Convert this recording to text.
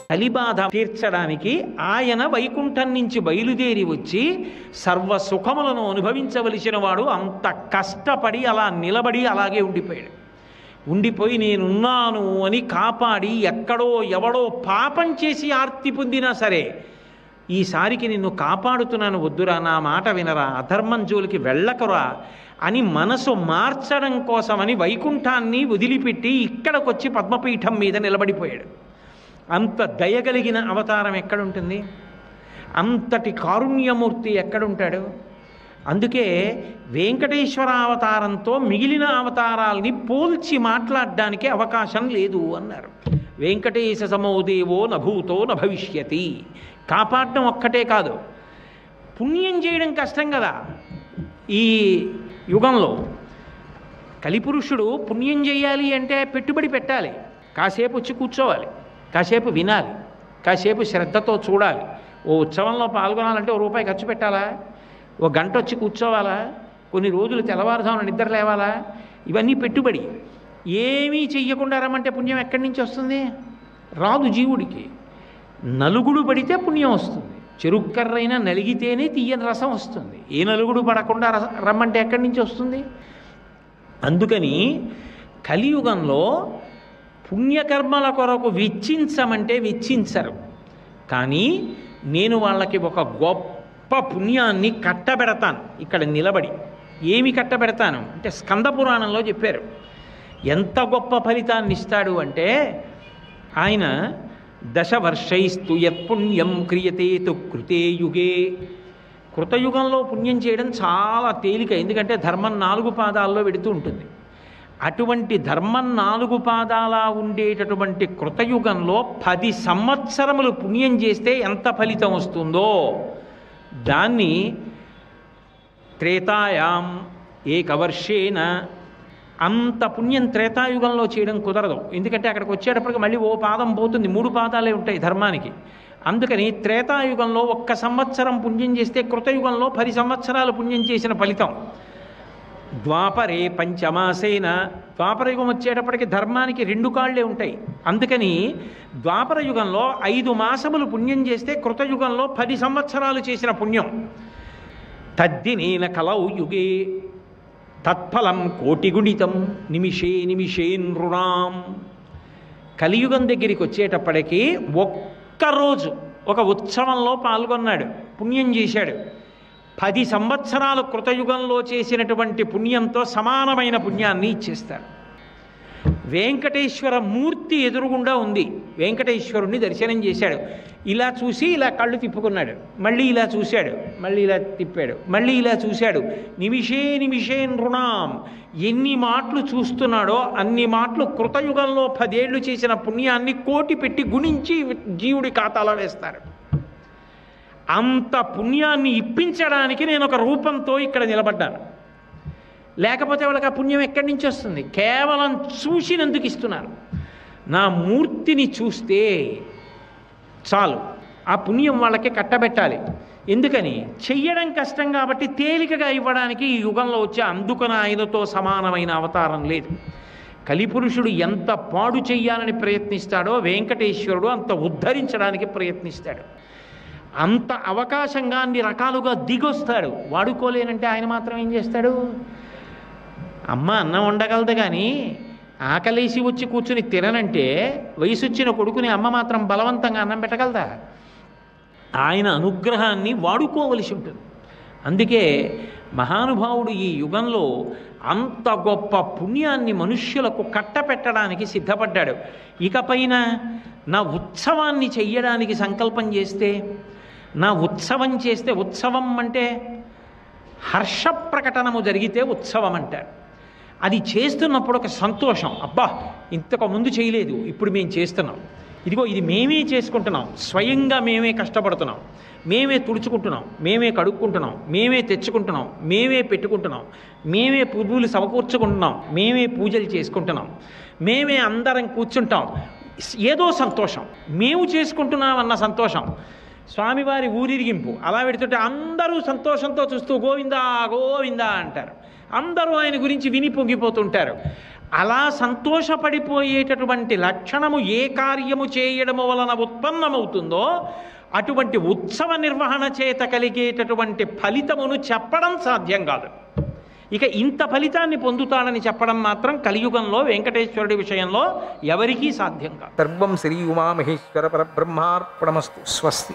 కలిబాధ తీర్చడానికి ఆయన వైకుంఠం నుంచి బయలుదేరి వచ్చి సర్వ సుఖములను అనుభవించవలసిన వాడు అంత కష్టపడి అలా నిలబడి అలాగే ఉండిపోయాడు. ఉండిపోయి నేనున్నాను అని కాపాడి ఎక్కడో ఎవడో పాపం చేసి ఆర్తి పొందినా సరే ఈసారికి నిన్ను కాపాడుతున్నాను, వద్దురా, నా మాట వినరా, అధర్మం జోలికి వెళ్ళకరా అని మనసు మార్చడం కోసమని వైకుంఠాన్ని వదిలిపెట్టి ఇక్కడికొచ్చి పద్మపీఠం మీద నిలబడిపోయాడు. అంత దయగలిగిన అవతారం ఎక్కడుంటుంది? అంతటి కారుణ్యమూర్తి ఎక్కడుంటాడు? అందుకే వెంకటేశ్వర అవతారంతో మిగిలిన అవతారాల్ని పోల్చి మాట్లాడడానికి అవకాశం లేదు అన్నారు. వెంకటేశ సమోదేవో నభూతో నభవిష్యతి. కాపాడటం ఒక్కటే కాదు, పుణ్యం చేయడం కష్టం కదా. ఈ యుగంలో కలిపురుషుడు పుణ్యం చేయాలి అంటే పెట్టుబడి పెట్టాలి, కాసేపు వచ్చి కూర్చోవాలి, కాసేపు వినాలి, కాసేపు శ్రద్ధతో చూడాలి. ఓ ఉత్సవంలో పాల్గొనాలంటే ఓ రూపాయి ఖర్చు పెట్టాలా? ఓ గంట వచ్చి కూర్చోవాలా? కొన్ని రోజులు తెల్లవారుజామున నిద్ర లేవాలా? ఇవన్నీ పెట్టుబడి. ఏమీ చెయ్యకుండా రమ్మంటే పుణ్యం ఎక్కడి నుంచి వస్తుంది? రాదు జీవుడికి. నలుగుడు పడితే పుణ్యం వస్తుంది. చెరుక్కర్రైనా నలిగితేనే తీయని రసం వస్తుంది. ఏ నలుగుడు పడకుండా రమ్మంటే ఎక్కడి నుంచి వస్తుంది? అందుకని కలియుగంలో పుణ్యకర్మల కొరకు వెచ్చించమంటే వెచ్చించరు. కానీ నేను వాళ్ళకి ఒక గొప్ప పుణ్యాన్ని కట్టబెడతాను. ఇక్కడ నిలబడి ఏమి కట్టబెడతాను అంటే స్కంద పురాణంలో చెప్పారు. ఎంత గొప్ప ఫలితాన్ని ఇస్తాడు అంటే ఆయన దశవర్షైస్తు యత్పుణ్యం క్రియతే తు కృతే యుగే. కృతయుగంలో పుణ్యం చేయడం చాలా తేలిక, ఎందుకంటే ధర్మం 4 పాదాల్లో వెడుతూ ఉంటుంది. అటువంటి ధర్మం 4 పాదాల ఉండేటటువంటి కృతయుగంలో 10 సంవత్సరములు పుణ్యం చేస్తే ఎంత ఫలితం వస్తుందో దాన్ని త్రేతాయాం ఏకవర్షేన, అంత పుణ్యం త్రేతాయుగంలో చేయడం కుదరదు. ఎందుకంటే అక్కడికి వచ్చేటప్పటికి మళ్ళీ ఓ పాదం పోతుంది, 3 పాదాలే ఉంటాయి ధర్మానికి. అందుకని త్రేతాయుగంలో 1 సంవత్సరం పుణ్యం చేస్తే కృతయుగంలో 10 సంవత్సరాలు పుణ్యం చేసిన ఫలితం. ద్వాపరే పంచమాసేన, ద్వాపరయుగం వచ్చేటప్పటికి ధర్మానికి 2 కాళ్ళే ఉంటాయి. అందుకని ద్వాపరయుగంలో 5 మాసములు పుణ్యం చేస్తే కృతయుగంలో 10 సంవత్సరాలు చేసిన పుణ్యం. తద్దినేన కలౌ యుగే తత్ఫలం కోటిగుణితం నిమిషే నిమిషే నృణాం. కలియుగం దగ్గరికి వచ్చేటప్పటికి ఒక్కరోజు ఒక ఉత్సవంలో పాల్గొన్నాడు, పుణ్యం చేశాడు. 10 సంవత్సరాలు కృతయుగంలో చేసినటువంటి పుణ్యంతో సమానమైన పుణ్యాన్ని ఇచ్చేస్తాడు. వెంకటేశ్వర మూర్తి ఎదురుగుండా ఉంది. వెంకటేశ్వరుణ్ణి దర్శనం చేశాడు. ఇలా చూసి ఇలా కళ్ళు తిప్పుకున్నాడు, మళ్ళీ ఇలా చూశాడు, మళ్ళీ ఇలా తిప్పాడు, మళ్ళీ ఇలా చూశాడు. నిమిషే నిమిషే నృణాం. ఎన్ని మాటలు చూస్తున్నాడో అన్ని మాటలు కృతయుగంలో 10 ఏళ్ళు చేసిన పుణ్యాన్ని కోటి పెట్టి గుణించి జీవుడి ఖాతాలో వేస్తారు. అంత పుణ్యాన్ని ఇప్పించడానికి నేను ఒక రూపంతో ఇక్కడ నిలబడ్డాను. లేకపోతే వాళ్ళకి ఆ పుణ్యం ఎక్కడి నుంచి వస్తుంది? కేవలం చూసినందుకు ఇస్తున్నాను. నా మూర్తిని చూస్తే చాలు, ఆ పుణ్యం వాళ్ళకి కట్టబెట్టాలి. ఎందుకని? చెయ్యడం కష్టం కాబట్టి తేలికగా ఇవ్వడానికి ఈ యుగంలో వచ్చే అందుకని ఆయనతో సమానమైన అవతారం లేదు. కలిపురుషుడు ఎంత పాడు చెయ్యాలని ప్రయత్నిస్తాడో వెంకటేశ్వరుడు అంత ఉద్ధరించడానికి ప్రయత్నిస్తాడు. అంత అవకాశంగా అన్ని రకాలుగా దిగొస్తాడు. వాడుకోలేనంటే ఆయన మాత్రం ఏం చేస్తాడు? అమ్మ అన్నం వండగలదు కానీ ఆకలేసి వచ్చి కూర్చుని తిననంటే వయసు వచ్చిన కొడుకుని అమ్మ మాత్రం బలవంతంగా అన్నం పెట్టగలదా? ఆయన అనుగ్రహాన్ని వాడుకోవలసి ఉంటుంది. అందుకే మహానుభావుడు ఈ యుగంలో అంత గొప్ప పుణ్యాన్ని మనుష్యులకు కట్టపెట్టడానికి సిద్ధపడ్డాడు. ఇకపైన నా ఉత్సవాన్ని చెయ్యడానికి సంకల్పం చేస్తే, నా ఉత్సవం చేస్తే, ఉత్సవం అంటే హర్ష ప్రకటనము జరిగితే ఉత్సవం అంటారు. అది చేస్తున్నప్పుడు ఒక సంతోషం, అబ్బా ఇంతకు ముందు చేయలేదు ఇప్పుడు మేము చేస్తున్నాం, ఇదిగో ఇది మేమే చేసుకుంటున్నాం, స్వయంగా మేమే కష్టపడుతున్నాం, మేమే తుడుచుకుంటున్నాం, మేమే కడుక్కుంటున్నాం, మేమే తెచ్చుకుంటున్నాం, మేమే పెట్టుకుంటున్నాం, మేమే పువ్వులు సమకూర్చుకుంటున్నాం, మేమే పూజలు చేసుకుంటున్నాం, మేమే అందరం కూర్చుంటాం. ఏదో సంతోషం, మేము చేసుకుంటున్నామన్న సంతోషం. స్వామివారి ఊరిరిగింపు అలా పెడుతుంటే అందరూ సంతోషంతో చూస్తూ గోవిందా గోవిందా అంటారు. అందరూ ఆయన గురించి విని పొంగిపోతుంటారు. అలా సంతోషపడిపోయేటటువంటి లక్షణము ఏ కార్యము చేయడము వలన ఉత్పన్నమవుతుందో అటువంటి ఉత్సవ నిర్వహణ చేత కలిగేటటువంటి ఫలితమును చెప్పడం సాధ్యం కాదు. ఇక ఇంత ఫలితాన్ని పొందుతాడని చెప్పడం మాత్రం కలియుగంలో వెంకటేశ్వరుడి విషయంలో ఎవరికీ సాధ్యం కాదు. సర్వం శ్రీ ఉమామహేశ్వర పరబ్రహ్మార్పణమస్తు. స్వస్తి.